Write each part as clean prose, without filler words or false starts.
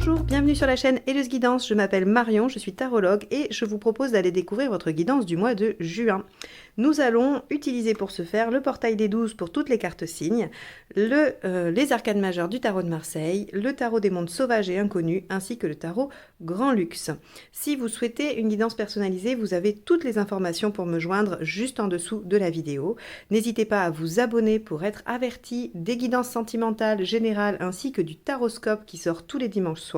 Bonjour, bienvenue sur la chaîne Helleuse Guidance, je m'appelle Marion, je suis tarologue et je vous propose d'aller découvrir votre guidance du mois de juin. Nous allons utiliser pour ce faire le portail des 12 pour toutes les cartes signes, les arcanes majeures du tarot de Marseille, le tarot des mondes sauvages et inconnus, ainsi que le tarot Grand Luxe. Si vous souhaitez une guidance personnalisée, vous avez toutes les informations pour me joindre juste en dessous de la vidéo. N'hésitez pas à vous abonner pour être averti des guidances sentimentales générales ainsi que du taroscope qui sort tous les dimanches soirs.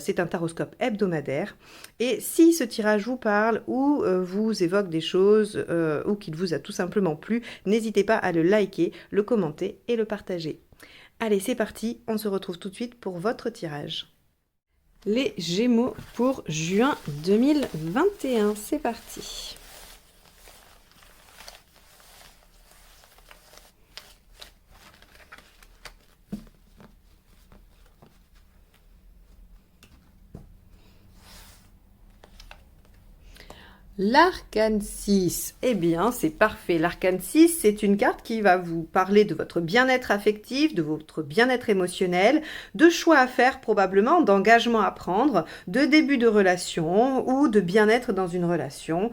C'est un taroscope hebdomadaire. Et si ce tirage vous parle ou vous évoque des choses ou qu'il vous a tout simplement plu, n'hésitez pas à le liker, le commenter et le partager. Allez, c'est parti, on se retrouve tout de suite pour votre tirage. Les Gémeaux pour juin 2021, c'est parti. L'arcane 6, eh bien c'est parfait. L'arcane 6, c'est une carte qui va vous parler de votre bien-être affectif, de votre bien-être émotionnel, de choix à faire probablement, d'engagement à prendre, de début de relation ou de bien-être dans une relation,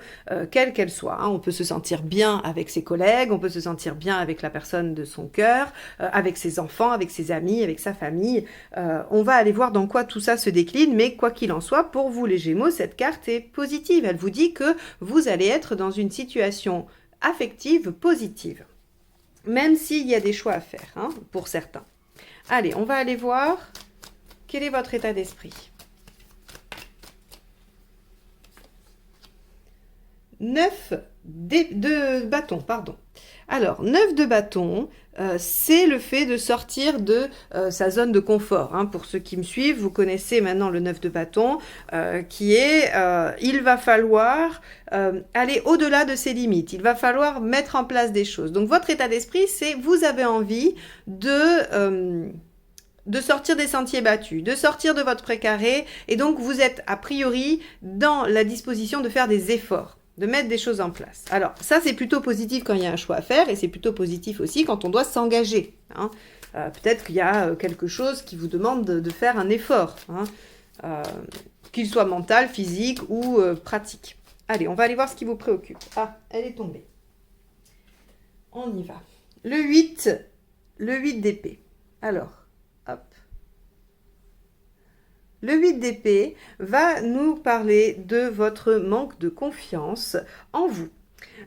quelle qu'elle soit. On peut se sentir bien avec ses collègues, on peut se sentir bien avec la personne de son cœur, avec ses enfants, avec ses amis, avec sa famille. On va aller voir dans quoi tout ça se décline, mais quoi qu'il en soit, pour vous les Gémeaux, cette carte est positive. Elle vous dit que vous allez être dans une situation affective positive, même s'il y a des choix à faire, pour certains. Allez, on va aller voir quel est votre état d'esprit. 9 de bâton, pardon. Alors, 9 de bâton, c'est le fait de sortir de sa zone de confort. Pour ceux qui me suivent, vous connaissez maintenant le 9 de bâton, qui est il va falloir aller au-delà de ses limites. Il va falloir mettre en place des choses. Donc, votre état d'esprit, c'est vous avez envie de sortir des sentiers battus, de sortir de votre précaré, et donc vous êtes a priori dans la disposition de faire des efforts, de mettre des choses en place. Alors, ça, c'est plutôt positif quand il y a un choix à faire, et c'est plutôt positif aussi quand on doit s'engager. Peut-être qu'il y a quelque chose qui vous demande de faire un effort, qu'il soit mental, physique ou pratique. Allez, on va aller voir ce qui vous préoccupe. Ah, elle est tombée. On y va. Le 8 d'épée. Alors, hop. Le 8 d'épée va nous parler de votre manque de confiance en vous.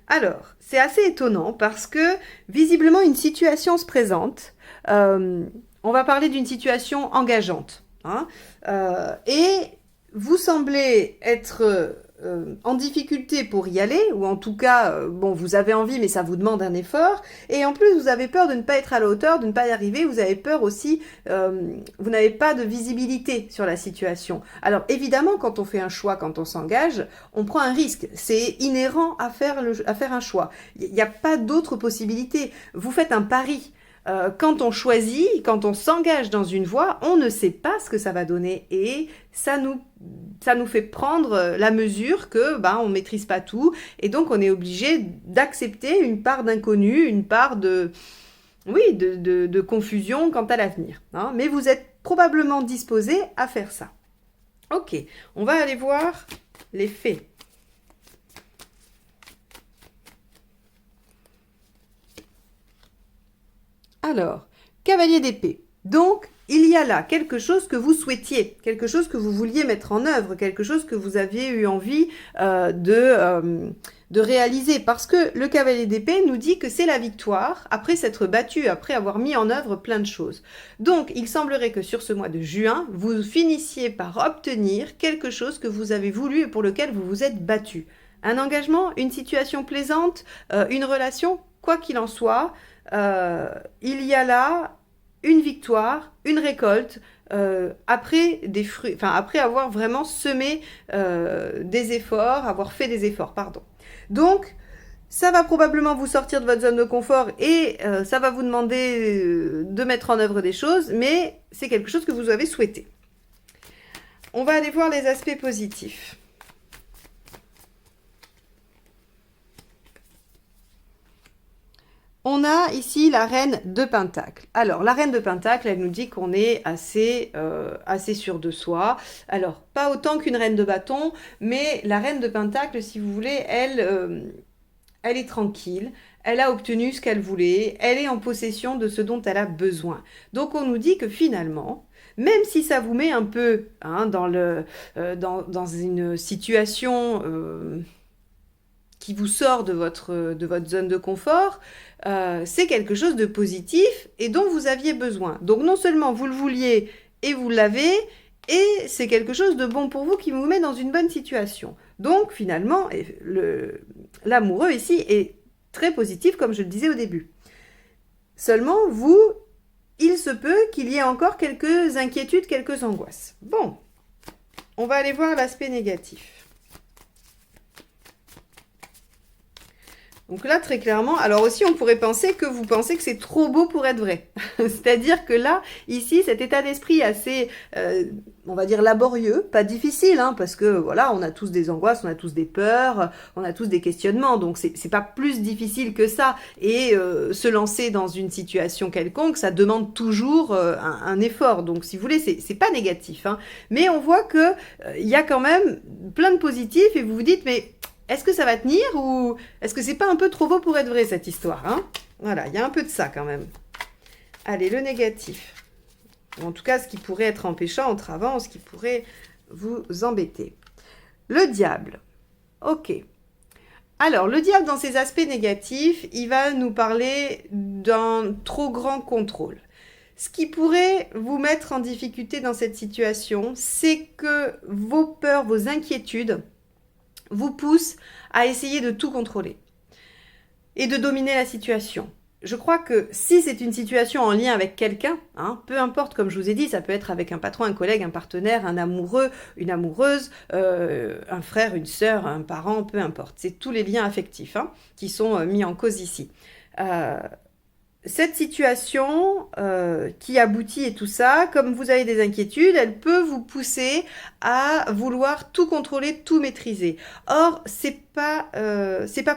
Alors, c'est assez étonnant parce que visiblement une situation se présente. On va parler d'une situation engageante. Et vous semblez être en difficulté pour y aller, ou en tout cas, bon, vous avez envie, mais ça vous demande un effort, et en plus, vous avez peur de ne pas être à la hauteur, de ne pas y arriver, vous avez peur aussi, vous n'avez pas de visibilité sur la situation. Alors, évidemment, quand on fait un choix, quand on s'engage, on prend un risque, c'est inhérent à faire un choix. Il n'y a pas d'autre possibilité. Vous faites un pari. Quand on choisit, quand on s'engage dans une voie, on ne sait pas ce que ça va donner et ça nous fait prendre la mesure que on maîtrise pas tout et donc on est obligé d'accepter une part d'inconnu, une part de confusion quant à l'avenir. Mais vous êtes probablement disposé à faire ça. Ok, on va aller voir les faits. Alors, cavalier d'épée. Donc, il y a là quelque chose que vous souhaitiez, quelque chose que vous vouliez mettre en œuvre, quelque chose que vous aviez eu envie de réaliser. Parce que le cavalier d'épée nous dit que c'est la victoire, après s'être battu, après avoir mis en œuvre plein de choses. Donc, il semblerait que sur ce mois de juin, vous finissiez par obtenir quelque chose que vous avez voulu et pour lequel vous vous êtes battu. Un engagement, une situation plaisante, une relation, quoi qu'il en soit, il y a là une victoire, une récolte, après des fruits, après avoir vraiment semé des efforts, avoir fait des efforts, pardon. Donc, ça va probablement vous sortir de votre zone de confort et ça va vous demander de mettre en œuvre des choses, mais c'est quelque chose que vous avez souhaité. On va aller voir les aspects positifs. On a ici la reine de Pentacle. Alors, la reine de Pentacle, elle nous dit qu'on est assez sûr de soi. Alors, pas autant qu'une reine de bâton, mais la reine de Pentacle, si vous voulez, elle est tranquille. Elle a obtenu ce qu'elle voulait. Elle est en possession de ce dont elle a besoin. Donc, on nous dit que finalement, même si ça vous met un peu dans une situation qui vous sort de votre zone de confort, c'est quelque chose de positif et dont vous aviez besoin. Donc non seulement vous le vouliez et vous l'avez, et c'est quelque chose de bon pour vous qui vous met dans une bonne situation. Donc finalement, l'amoureux ici est très positif, comme je le disais au début. Seulement, vous, il se peut qu'il y ait encore quelques inquiétudes, quelques angoisses. Bon, on va aller voir l'aspect négatif. Donc là, très clairement, alors aussi, on pourrait penser que vous pensez que c'est trop beau pour être vrai. C'est-à-dire que là, ici, cet état d'esprit assez, on va dire, laborieux, pas difficile, hein, parce que voilà, on a tous des angoisses, on a tous des peurs, on a tous des questionnements, donc c'est pas plus difficile que ça. Et se lancer dans une situation quelconque, ça demande toujours un effort. Donc, si vous voulez, c'est pas négatif, hein. Mais on voit que il y a quand même plein de positifs, et vous vous dites, mais est-ce que ça va tenir ou est-ce que c'est pas un peu trop beau pour être vrai cette histoire, hein? Voilà, il y a un peu de ça quand même. Allez, le négatif. En tout cas, ce qui pourrait être empêchant, entravant, ce qui pourrait vous embêter. Le diable. Ok. Alors, le diable, dans ses aspects négatifs, il va nous parler d'un trop grand contrôle. Ce qui pourrait vous mettre en difficulté dans cette situation, c'est que vos peurs, vos inquiétudes vous pousse à essayer de tout contrôler et de dominer la situation. Je crois que si c'est une situation en lien avec quelqu'un, hein, peu importe, comme je vous ai dit, ça peut être avec un patron, un collègue, un partenaire, un amoureux, une amoureuse, un frère, une sœur, un parent, peu importe. C'est tous les liens affectifs qui sont mis en cause ici. Cette situation qui aboutit et tout ça, comme vous avez des inquiétudes, elle peut vous pousser à vouloir tout contrôler, tout maîtriser. Or, c'est pas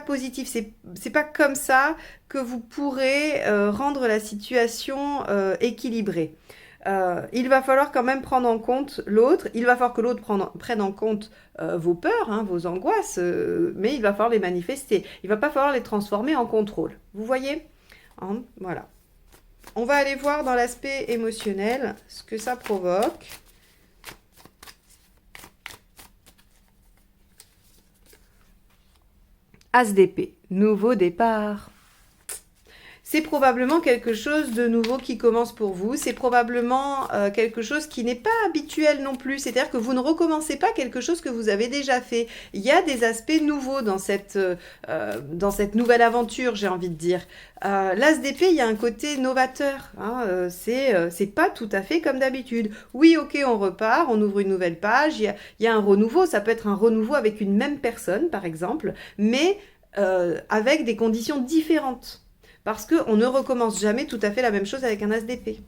positif, c'est pas comme ça que vous pourrez rendre la situation équilibrée. Il va falloir quand même prendre en compte l'autre, il va falloir que l'autre prenne en compte vos peurs, hein, vos angoisses, mais il va falloir les manifester. Il va pas falloir les transformer en contrôle. Vous voyez ? Voilà. On va aller voir dans l'aspect émotionnel ce que ça provoque. As d'épée, nouveau départ. C'est probablement quelque chose de nouveau qui commence pour vous. C'est probablement quelque chose qui n'est pas habituel non plus. C'est-à-dire que vous ne recommencez pas quelque chose que vous avez déjà fait. Il y a des aspects nouveaux dans cette nouvelle aventure, j'ai envie de dire. L'as d'épée, il y a un côté novateur. Hein, c'est pas tout à fait comme d'habitude. Oui, ok, on repart, on ouvre une nouvelle page. Il y a un renouveau. Ça peut être un renouveau avec une même personne, par exemple, mais avec des conditions différentes. Parce qu'on ne recommence jamais tout à fait la même chose avec un as d'épée.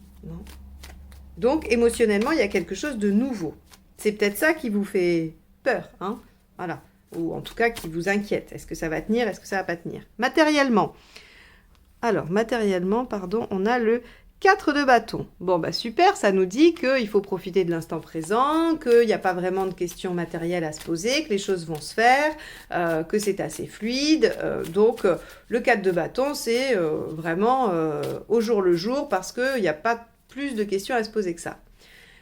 Donc, émotionnellement, il y a quelque chose de nouveau. C'est peut-être ça qui vous fait peur, hein, voilà. Ou en tout cas, qui vous inquiète. Est-ce que ça va tenir? Est-ce que ça va pas tenir? Matériellement. Alors, matériellement, pardon, on a le 4 de bâton. Bon, bah super, ça nous dit qu'il faut profiter de l'instant présent, qu'il n'y a pas vraiment de questions matérielles à se poser, que les choses vont se faire, que c'est assez fluide. Donc, le 4 de bâton, c'est vraiment au jour le jour parce qu'il n'y a pas plus de questions à se poser que ça.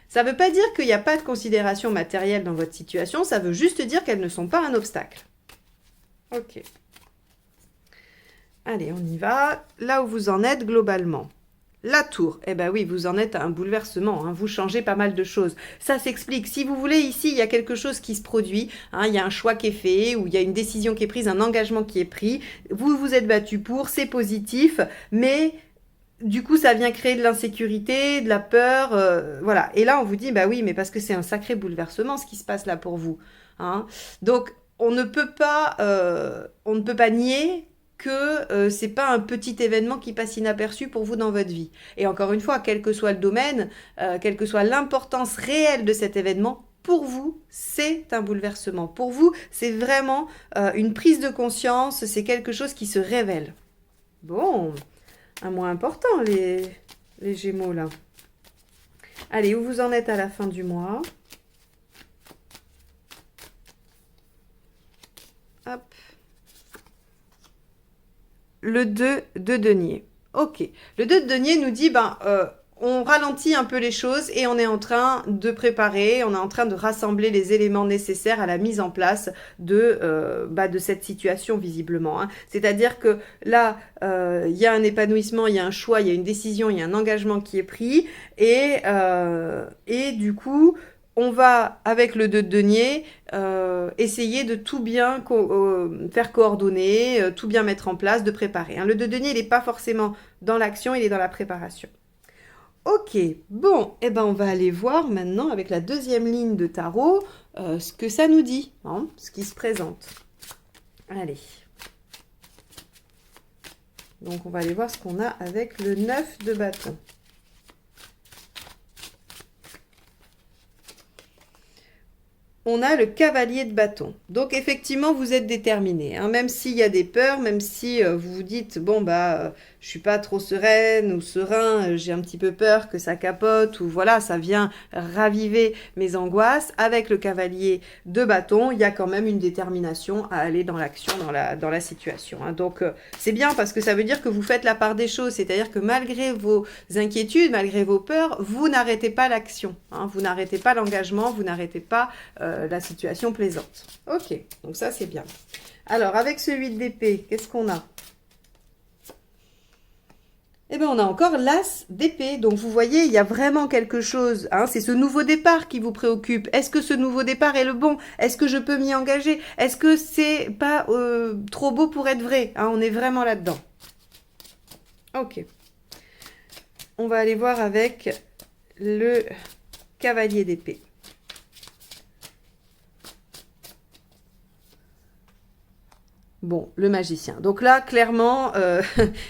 Ça ne veut pas dire qu'il n'y a pas de considération matérielle dans votre situation, ça veut juste dire qu'elles ne sont pas un obstacle. Ok. Allez, on y va. Là où vous en êtes globalement. La tour, eh bien oui, vous en êtes à un bouleversement, hein, vous changez pas mal de choses. Ça s'explique. Si vous voulez, ici, il y a quelque chose qui se produit, hein, il y a un choix qui est fait, ou il y a une décision qui est prise, un engagement qui est pris. Vous vous êtes battu pour, c'est positif, mais du coup, ça vient créer de l'insécurité, de la peur, voilà. Et là, on vous dit, bah oui, mais parce que c'est un sacré bouleversement ce qui se passe là pour vous. Hein. Donc, on ne peut pas nier que c'est pas un petit événement qui passe inaperçu pour vous dans votre vie. Et encore une fois, quel que soit le domaine, quelle que soit l'importance réelle de cet événement, pour vous, c'est un bouleversement. Pour vous, c'est vraiment une prise de conscience, c'est quelque chose qui se révèle. Bon, un mois important, les Gémeaux, là. Allez, où vous en êtes à la fin du mois? Hop. Le 2 de denier. Ok. Le 2 de denier nous dit, on ralentit un peu les choses et on est en train de préparer, on est en train de rassembler les éléments nécessaires à la mise en place de cette situation visiblement. Hein. C'est-à-dire que là, il y a un épanouissement, il y a un choix, il y a une décision, il y a un engagement qui est pris et du coup, on va, avec le 2 de denier, essayer de tout bien faire coordonner, tout bien mettre en place, de préparer. Hein. Le 2 de denier, il n'est pas forcément dans l'action, il est dans la préparation. Ok, bon, eh ben on va aller voir maintenant avec la deuxième ligne de tarot ce que ça nous dit, hein, ce qui se présente. Allez. Donc on va aller voir ce qu'on a avec le 9 de bâton. On a le cavalier de bâton. Donc effectivement, vous êtes déterminé. Hein, même s'il y a des peurs, même si vous vous dites, bon, je suis pas trop sereine ou serein, j'ai un petit peu peur que ça capote, ou voilà, ça vient raviver mes angoisses. Avec le cavalier de bâton, il y a quand même une détermination à aller dans l'action, dans la situation. Hein. Donc c'est bien parce que ça veut dire que vous faites la part des choses. C'est-à-dire que malgré vos inquiétudes, malgré vos peurs, vous n'arrêtez pas l'action. Hein, vous n'arrêtez pas l'engagement, vous n'arrêtez pas la situation plaisante. Ok, donc ça c'est bien. Alors, avec ce 8 d'épée, qu'est-ce qu'on a? Eh bien, on a encore l'as d'épée. Donc, vous voyez, il y a vraiment quelque chose. Hein, c'est ce nouveau départ qui vous préoccupe. Est-ce que ce nouveau départ est le bon? Est-ce que je peux m'y engager? Est-ce que c'est pas trop beau pour être vrai? Hein, on est vraiment là-dedans. Ok. On va aller voir avec le cavalier d'épée. Bon, le magicien. Donc là, clairement,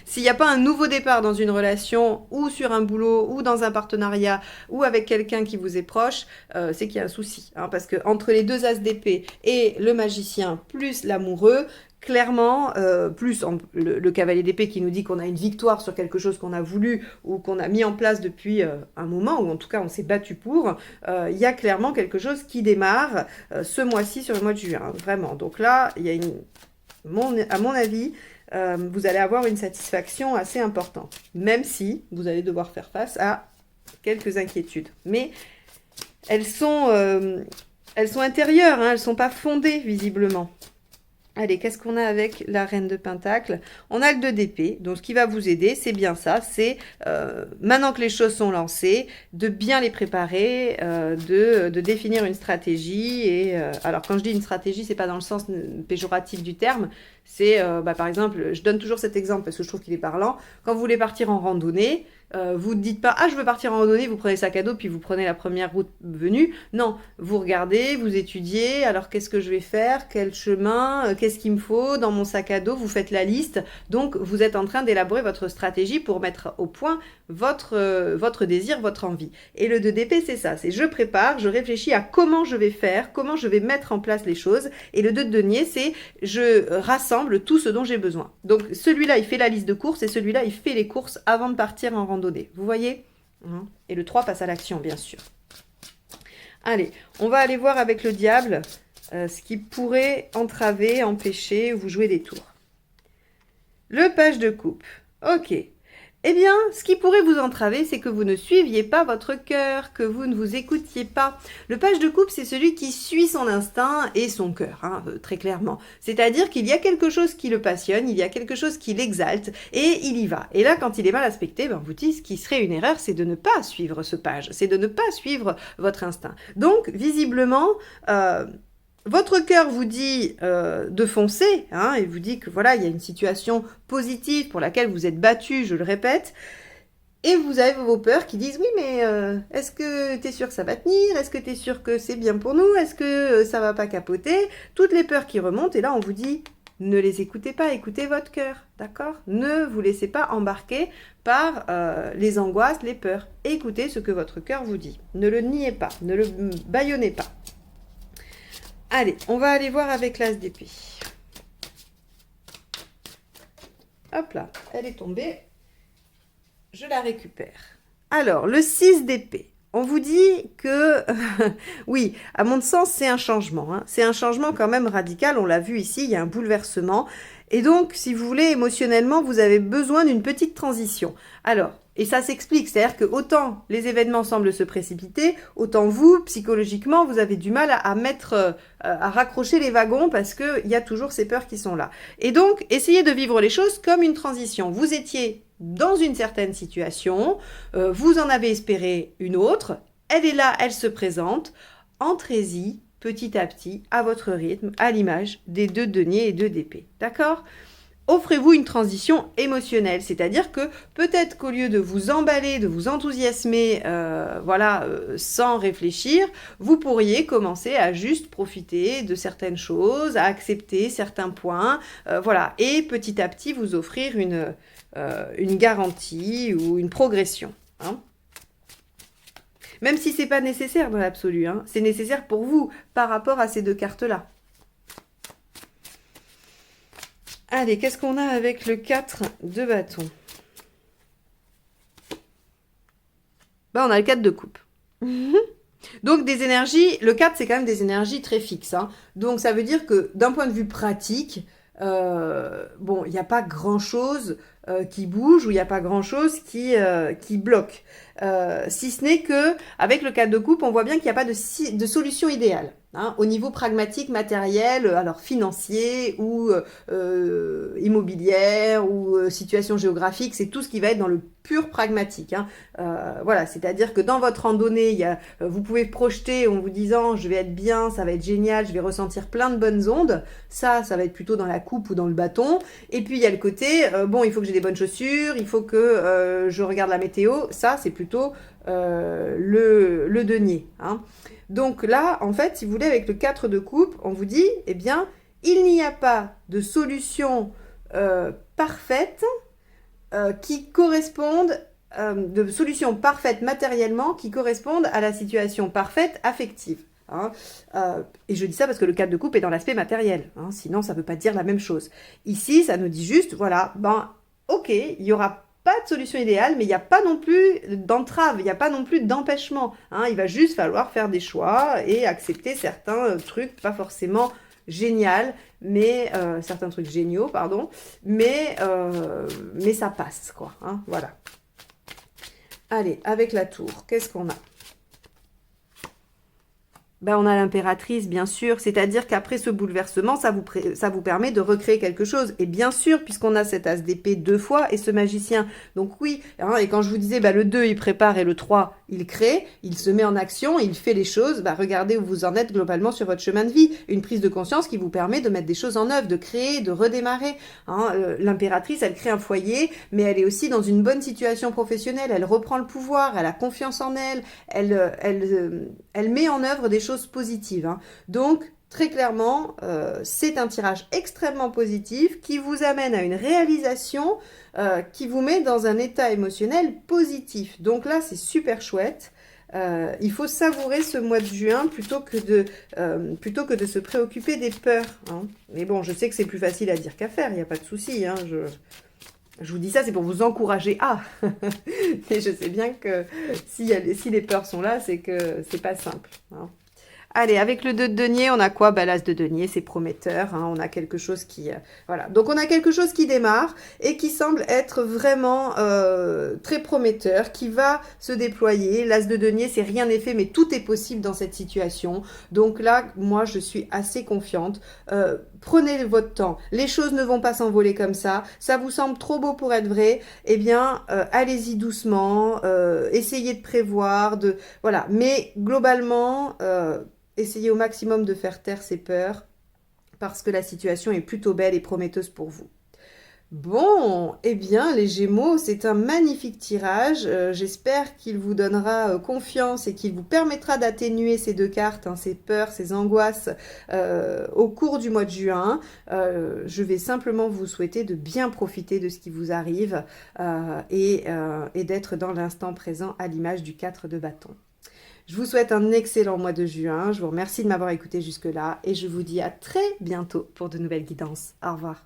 s'il n'y a pas un nouveau départ dans une relation, ou sur un boulot, ou dans un partenariat, ou avec quelqu'un qui vous est proche, c'est qu'il y a un souci. Hein, parce que entre les deux as d'épée et le magicien, plus l'amoureux, clairement, plus le cavalier d'épée qui nous dit qu'on a une victoire sur quelque chose qu'on a voulu ou qu'on a mis en place depuis un moment, ou en tout cas on s'est battu pour, il y a clairement quelque chose qui démarre ce mois-ci sur le mois de juin. Hein, vraiment. Donc là, il y a à mon avis, vous allez avoir une satisfaction assez importante, même si vous allez devoir faire face à quelques inquiétudes. Mais elles sont intérieures, hein, elles ne sont pas fondées visiblement. Allez, qu'est-ce qu'on a avec la reine de Pentacle? On a le 2 d'épée, donc ce qui va vous aider, c'est bien ça, c'est maintenant que les choses sont lancées, de bien les préparer, de définir une stratégie. Et alors, quand je dis une stratégie, c'est pas dans le sens péjoratif du terme, c'est, par exemple, je donne toujours cet exemple parce que je trouve qu'il est parlant, quand vous voulez partir en randonnée, vous ne dites pas « Ah, je veux partir en randonnée », vous prenez le sac à dos, puis vous prenez la première route venue. Non, vous regardez, vous étudiez, alors qu'est-ce que je vais faire, quel chemin, qu'est-ce qu'il me faut dans mon sac à dos, vous faites la liste. Donc, vous êtes en train d'élaborer votre stratégie pour mettre au point votre désir, votre envie. Et le 2 d'épée, c'est ça, c'est je prépare, je réfléchis à comment je vais faire, comment je vais mettre en place les choses. Et le 2 de denier, c'est je rassemble tout ce dont j'ai besoin. Donc, celui-là, il fait la liste de courses et celui-là, il fait les courses avant de partir en randonnée. Vous voyez? Et le 3 passe à l'action, bien sûr. Allez, on va aller voir avec le diable ce qui pourrait entraver, empêcher, vous jouer des tours. Le page de coupe. Ok. Eh bien, ce qui pourrait vous entraver, c'est que vous ne suiviez pas votre cœur, que vous ne vous écoutiez pas. Le page de coupe, c'est celui qui suit son instinct et son cœur, hein, très clairement. C'est-à-dire qu'il y a quelque chose qui le passionne, il y a quelque chose qui l'exalte, et il y va. Et là, quand il est mal aspecté, vous dites, ce qui serait une erreur, c'est de ne pas suivre ce page, c'est de ne pas suivre votre instinct. Donc, visiblement... votre cœur vous dit de foncer, hein, et vous dit que voilà, il y a une situation positive pour laquelle vous êtes battu, je le répète, et vous avez vos peurs qui disent oui, mais est-ce que tu es sûr que ça va tenir? Est-ce que tu es sûr que c'est bien pour nous? Est-ce que ça va pas capoter? Toutes les peurs qui remontent, et là on vous dit ne les écoutez pas, écoutez votre cœur, d'accord? Ne vous laissez pas embarquer par les angoisses, les peurs. Écoutez ce que votre cœur vous dit. Ne le niez pas, ne le bâillonnez pas. Allez, on va aller voir avec l'as d'épée. Hop là, elle est tombée. Je la récupère. Alors, le 6 d'épée. On vous dit que, oui, à mon sens, c'est un changement. Hein. C'est un changement quand même radical. On l'a vu ici, il y a un bouleversement. Et donc, si vous voulez, émotionnellement, vous avez besoin d'une petite transition. Alors, et ça s'explique, c'est-à-dire que autant les événements semblent se précipiter, autant vous, psychologiquement, vous avez du mal à mettre, à raccrocher les wagons parce qu'il y a toujours ces peurs qui sont là. Et donc, essayez de vivre les choses comme une transition. Vous étiez dans une certaine situation, vous en avez espéré une autre, elle est là, elle se présente, entrez-y petit à petit, à votre rythme, à l'image des 2 deniers et 2 d'épée. D'accord ? Offrez-vous une transition émotionnelle, c'est-à-dire que peut-être qu'au lieu de vous emballer, de vous enthousiasmer, sans réfléchir, vous pourriez commencer à juste profiter de certaines choses, à accepter certains points, et petit à petit vous offrir une garantie ou une progression. Hein. Même si ce n'est pas nécessaire dans l'absolu, hein, c'est nécessaire pour vous par rapport à ces 2 cartes-là. Allez, qu'est-ce qu'on a avec le 4 de bâton? On a le 4 de coupe. Donc, des énergies, le 4, c'est quand même des énergies très fixes. Hein. Donc, ça veut dire que d'un point de vue pratique, il n'y a pas grand-chose qui bouge ou il n'y a pas grand-chose qui bloque. Si ce n'est que avec le 4 de coupe, on voit bien qu'il n'y a pas de solution idéale. Hein, au niveau pragmatique, matériel, alors financier ou immobilière ou situation géographique, c'est tout ce qui va être dans le pur pragmatique. Hein. C'est-à-dire que dans votre randonnée, vous pouvez projeter en vous disant je vais être bien, ça va être génial, je vais ressentir plein de bonnes ondes. Ça va être plutôt dans la coupe ou dans le bâton. Et puis il y a le côté, il faut que j'ai des bonnes chaussures, il faut que je regarde la météo. Ça, c'est plutôt le denier. Hein. Donc là, en fait, si vous voulez, avec le 4 de coupe, on vous dit, eh bien, il n'y a pas de solution parfaite qui corresponde, de solution parfaite matériellement qui corresponde à la situation parfaite affective. Hein. Et je dis ça parce que le 4 de coupe est dans l'aspect matériel. Hein, sinon, ça ne veut pas dire la même chose. Ici, ça nous dit juste, ok, il y aura pas de solution idéale, mais il n'y a pas non plus d'entrave, il n'y a pas non plus d'empêchement. Hein. Il va juste falloir faire des choix et accepter certains trucs, pas forcément génial, mais certains trucs géniaux, pardon, mais ça passe, quoi. Hein, voilà. Allez, avec la tour, qu'est-ce qu'on a? On a l'impératrice, bien sûr, c'est-à-dire qu'après ce bouleversement, ça vous permet de recréer quelque chose. Et bien sûr, puisqu'on a cet as d'épée 2 fois et ce magicien. Donc oui, hein, et quand je vous disais, le 2, il prépare et le 3, il crée, il se met en action, il fait les choses. Regardez où vous en êtes globalement sur votre chemin de vie. Une prise de conscience qui vous permet de mettre des choses en œuvre, de créer, de redémarrer. Hein, l'impératrice, elle crée un foyer, mais elle est aussi dans une bonne situation professionnelle. Elle reprend le pouvoir, elle a confiance en elle, elle met en œuvre des choses positives. Hein. Donc, très clairement, c'est un tirage extrêmement positif qui vous amène à une réalisation qui vous met dans un état émotionnel positif. Donc là, c'est super chouette. Il faut savourer ce mois de juin plutôt que de se préoccuper des peurs. Hein. Mais bon, je sais que c'est plus facile à dire qu'à faire, il n'y a pas de souci. Hein, je vous dis ça, c'est pour vous encourager à. Mais je sais bien que si les peurs sont là, c'est que c'est pas simple. Hein. Allez, avec le 2 de denier, on a quoi? L'as de denier, c'est prometteur. Hein, on a quelque chose qui... voilà. Donc, on a quelque chose qui démarre et qui semble être vraiment très prometteur, qui va se déployer. L'as de denier, c'est rien n'est fait, mais tout est possible dans cette situation. Donc là, moi, je suis assez confiante. Prenez votre temps. Les choses ne vont pas s'envoler comme ça. Ça vous semble trop beau pour être vrai. Eh bien, allez-y doucement. Essayez de prévoir. Voilà. Mais globalement... essayez au maximum de faire taire ces peurs parce que la situation est plutôt belle et prometteuse pour vous. Bon, eh bien, les Gémeaux, c'est un magnifique tirage. J'espère qu'il vous donnera confiance et qu'il vous permettra d'atténuer ces 2 cartes, hein, ces peurs, ces angoisses au cours du mois de juin. Je vais simplement vous souhaiter de bien profiter de ce qui vous arrive et d'être dans l'instant présent à l'image du 4 de bâton. Je vous souhaite un excellent mois de juin. Je vous remercie de m'avoir écouté jusque-là et je vous dis à très bientôt pour de nouvelles guidances. Au revoir.